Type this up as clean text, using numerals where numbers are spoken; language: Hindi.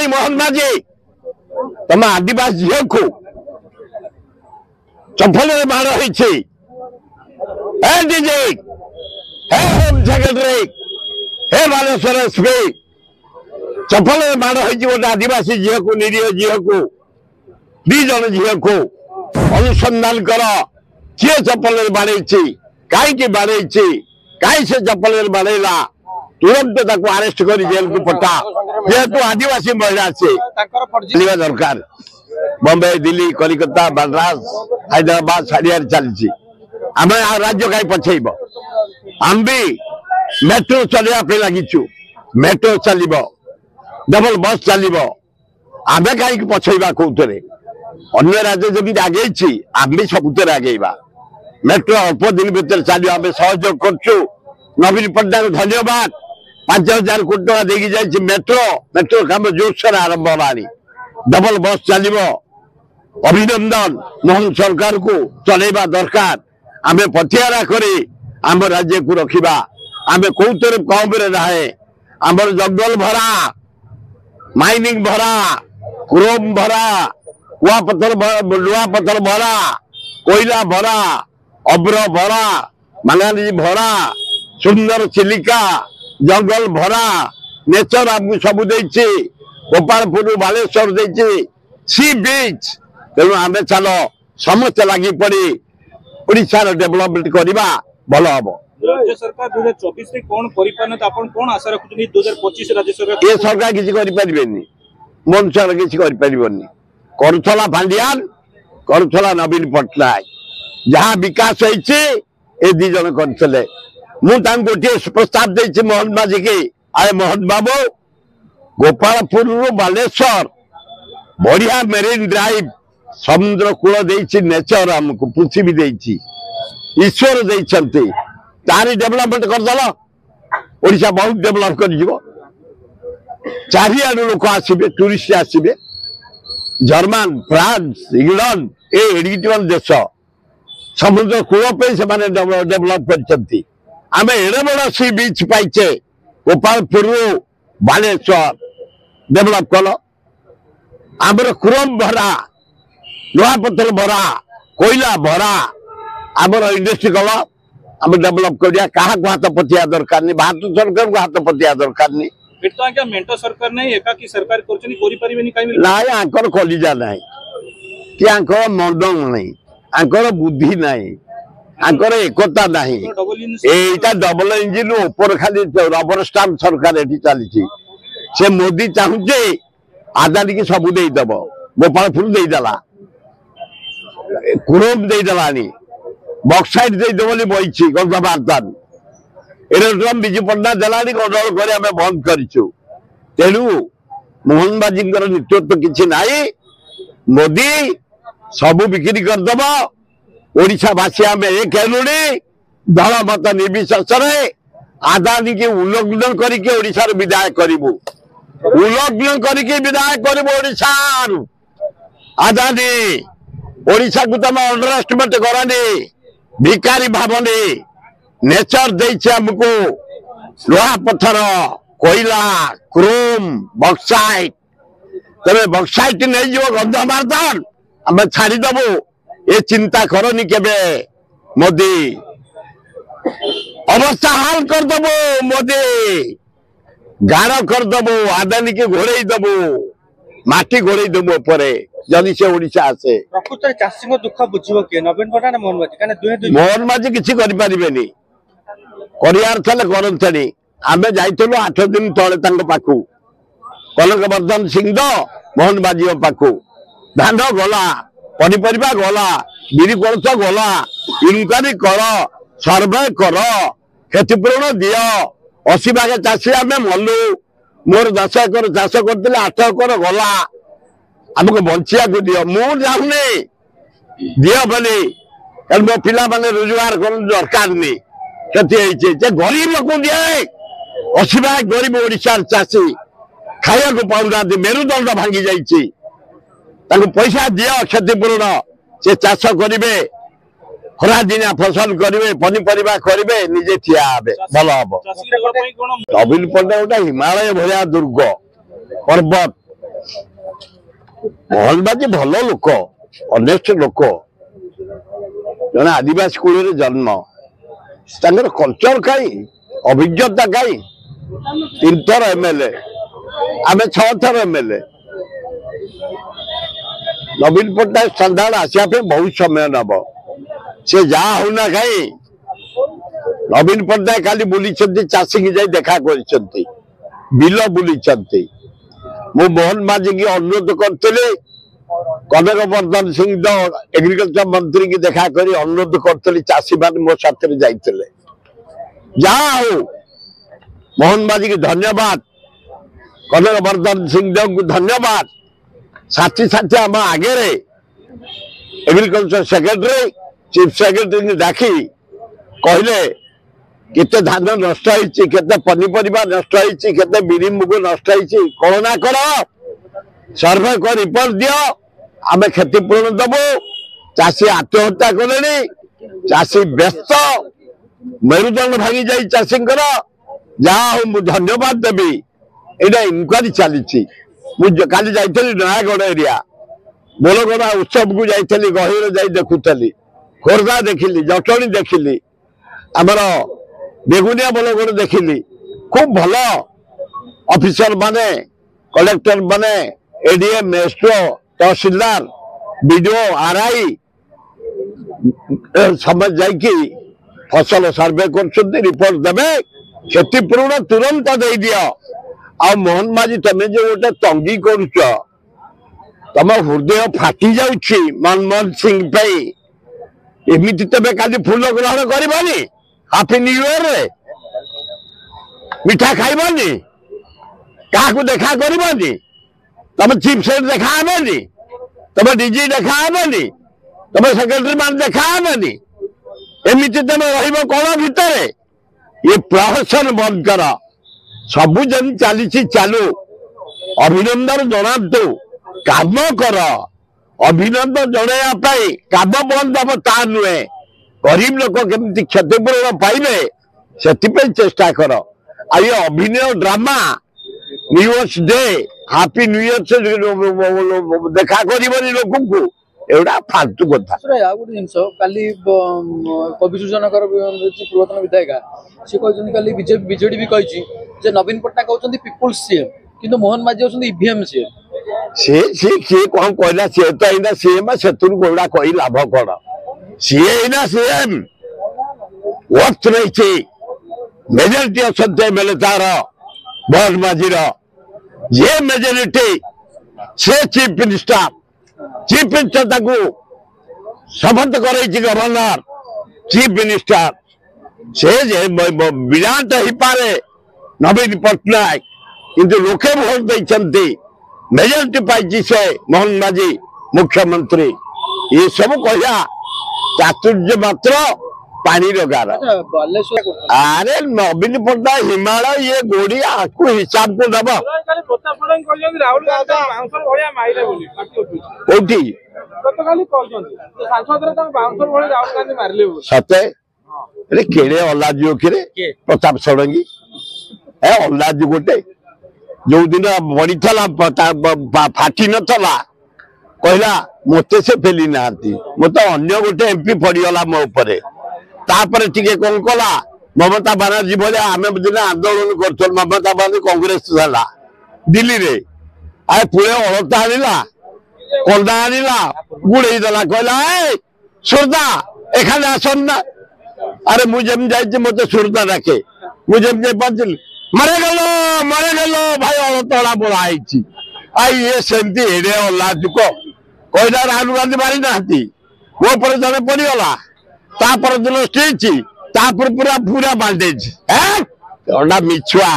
कहीं मोहन माझी तुम आदिवासी झील को चप्पल माड़ हो डीजे हे होम सेक्रेटरी हे बालेश्वर एसपी चप्पल माड़ हो गोटे आदिवासी झील को निरीह झील को दी जन झील को अनुसंधान कर किए चप्पल बाड़े कहीं बाड़े कहीं से चप्पल बाड़ेला तुरंत अरेस्ट कर जेल को पठा जेहेतु आदिवासी महिला से दरकार बम्बे दिल्ली कलिकता मद्रास हैदराबाद सारियार चलती आम राज्य कहीं पछेब आम भी मेट्रो चलने लगिचु मेट्रो चलो डबल बस चलो आम कहीं पछेबा कौन अन्य राज्य जमी आगे आम भी सबुत आगेबा मेट्रो अल्प दिन भर चलो आम सहयोग करछु नवीन पट्टनायक धन्यवाद 5,000 कोटी टका देगी जाइए मेट्रो मेट्रो काम जोरसोर आरंभ होलानी डबल बस चलो अभिनंदन मोहन सरकार को चलेबा दरकार आम पथियारा करी आम राज्य को रखिबा आम कौतर कम रहे आमर जंगल भरा माइनिंग भरा क्रोम भरा लुहा पत्थर भरा कोयला भरा अब्र भरा मांगानीज भरा सुंदर चिलिका जंगल भरा नेचर आमको सब देछि गोपालपुर बालेश्वर देछि सी बीच तेणु आम चल समस्त लगी पड़ी ओडिशार डेवलपमेंट करवा भल हम राज्य सरकार 2024 कौन कौन आशा रखुछन 2025 राज्य सरकार ये सरकार किसी करें मोहन सरकार किसी करनी करुला पांडियान करुला नवीन पट्टनायक जहाँ विकास होती ए दी जन करते मुझे गोटे प्रस्ताव देती मोहन माझी की आए मोहन बाबू गोपालपुर बालेश्वर बढ़िया मेरीन ड्राइव समुद्र कूल देती नेचर आमको पृथ्वी देती ईश्वर देती तारी डेवलपमेंट करदेल ओडिशा बहुत डेवलप कर चारिआडू लोक आसबे टूरिस्ट आसबे जर्मन फ्रांस इंग्लैंड ये देश समुद्र कूल से डेवलप कर आम एड़े बड़ सी बीच पाइचे गोपालपुर बालेश्वर डेवलप कल आमर क्रोम भरा लुहा पत्थर भरा कोयला भरा आमर इंडस्ट्री कल आम डेवलप करिया क्या हाथ पतिया दरकार नहीं भारत सरकार को हाथ पतिया दरकार नहीं मेंटो सरकार नहीं एकाकी सरकार आंकर कलिजा ना कि आंकर मंडन नहीं आंकर बुद्धि नहीं आंकर एकता नहीं एटा डबल इंजिन ऊपर खाली रबर स्टाम्प सरकार एटी चली से मोदी चाहूचे आदानी की सबू देदब गोपालपुर देदेला क्रोम देदेलानी बक्साइट देदेव बोली बही गंधमार्तान एरोड्रम विजु पट्टनायक देलानी गंडगोल कर आम बंद करूँ तेणु मोहन बाजी नेतृत्व किसी ना मोदी सबू बिक्री करदब ओडिशावासी आम एक हेलुणी दल मत निर्विशेष आदानी की उल्लंघन करके ओडिशार विदाय करूँ उल्लंघन करके विदाय करूँ ओडिशार आदानी ओडिशा को तुम अंडरएस्टिमेट करनी भिकारी भावनी नेचर देछि हमको लुहा पत्थर कोयला क्रोम बक्साइट तबे बक्साइट नहीं जो गंधमार्तान आम छाड़ीदेबू ये चिंता करनी केबे मोदी अवस्था हाल करदेबू मोदी गाढ़ करदेबू आदानी के घोड़े देबू माटी घोड़े देबू उपरे जदि से ओडिशा आसे प्रकृत चाषी दुख बुझिबो के नवीन पट्टनायक मोहन माझी काने दुहे मोहन माझी किछि करि परिबेनी करियार थले करंतनी आमे जाइतलो 8 दिन तळे तांग पाखु कनकवर्धन सिंह मोहन माझी पाखु धान गला पनीपरिया गला बिरी कोलथ गला इनक्वारी कर सर्वे कर क्षतिपूरण दि 80 भाग चाषी आम मलु मोर 10 एकर चाष करते 8 एकर गला आमको बंचिया को दियो मुझे जाऊनी दियो बोली कारण मो पिला माने रोजगार कर दरकार नहीं क्षति गरीब लोक दिए 80 भाग गरीब ओडिशा चाषी खाया को पाऊना मेरुदंड भांगी जाइए पैसा दियो क्षतिपूरण से चाष करेंगे खरा दिनिया फसल करेंगे पनीपरिया करेंगे निजे ठिया भल हम नवीन पट्टनायक गोटे हिमालय भाया दुर्ग पर्वत मोहन बाजी भल लोक अनेस्ट लोक जन आदिवासी कूल जन्म कल्चर कहीं अभिज्ञता कहीं 3 थर एमएलए आम 6 थर एमएलए नवीन पट्टनायक संधान आसा बहुत समय नब से जहा होना कहीं नवीन पट्टनायक खाली बुली चाषी की जाई देखा कर बिल बुली मु मोहन माझी की अनुरोध करी कनक वर्धन सिंह एग्रीकल्चर मंत्री की देखा करी अनुरोध करी चाषी मान मो साथ जाते जहा हो मोहन माझी की धन्यवाद कनक वर्धन सिंह को धन्यवाद साथी साथी आम आगे एग्रीकल्चर सेक्रेटरी चीफ सेक्रेटरी डाकी कहले केते धान नष्ट होते पनीपरिया नष्ट होते बिरी मुग नष्ट कौन ना कर सर्वे कर रिपोर्ट दियो आम क्षतिपूरण दबु चाषी आत्महत्या कले चाषी व्यस्त मेरुदंड भांगी जाई चाषी जहा धन्यवाद देवी यहाँ इनक्वारी चली काली जाइली नयागढ़ एरिया बोलगड़ा उत्सव को जाइली गहिर जा देखुली खोर्धा देखिली जटणी देखिली आमर बेगुनिया बोलगढ़ देखिली खूब भल ऑफिसर माने कलेक्टर माने एडीएम एसडीओ तहसीलदार बीडीओ आरआई समझ जाइकी फसल सर्वे कर रिपोर्ट देवे क्षतिपूरण तुरंत दे दियो आ मोहन माझी तमें जो गोटे तंगी करुच तम हृदय फाटी जाउछि मनमोहन सिंह पे एमती तबे काली फूल ग्रहण करबानी हैप्पी न्यू ईयर रे मिठा खाइबानी क्या देखा करबानी तम चीफ सेक्रेटरी देखा हेबानी तम डीजी देखा हेबानी तम सेक्रेटरी मान देखा हेबानी एमती तमे रहिबो कोन भितर ये प्रहसन बंद कर सबु जन चली चालू अभिनंदन जनातु काम कर अभिनंदन जनवाई काम बंद हम ता नुहे गरीब लोक केमती क्षतिपूरण पाइबे से चेष्टा कर आ ये अभिनय drama new years day happy new year से देखा कर लोक को एवडा फालतू कथा गोटे जिन काली कविसूचनकर पूर्वतन विधायिका सी कहते बीजेपी बीजेडी भी कही नवीन पट्टनायक कहते पीपुल्स सीएम किंतु मोहन माझी होती ईवीएम सी कौन कहला सी तो एना सीएम से कोड़ा कही लाभ कौन सी एना सीएम वर्थ नहीं मेजोरिटी अच्छा मेले तार मोहन माझीर जे मेजोरिटी से चीफ मिनिस्टर शपथ कर गवर्नर चीफ मिनिस्टर से विराट हो पारे नवीन पट्टनायक किंतु लोके भोट देते मेजोरिटी पाई से मोहन माझी मुख्यमंत्री ये सब कह चातुर्य मात्र पानी गार अरे नवीन पट्टनायक हिमालय ये गोड़ी आपको हिसाब को दब सते केड़े अल्लाजी कि प्रताप षडंगी ए अल्लाजी गोटे जो दिन बड़ी फाटी नला कहला मत से फेली ना मत अन्य गोटे एमपी पड़गला मो तापर टिके कौन कला ममता बानार्जी भाया आम दिन आंदोलन कर ममता बानार्जी कांग्रेस दिल्ली रे आए पुणे अलता आनिला कंदा आनिला गुड़े देला कहला सुरदा एखाने आसन ना अरे मुझे मत सुरदा डाके मुझे पहुंचली मरे गलो भाई अलतला बोला आई ये सेमती हेडे अल्ला जुक कहला राहुल गांधी मारी ना मो पर जड़े पड़गला तापर दिन स्टेज पूरा पूरा बांडेज मिछुआ।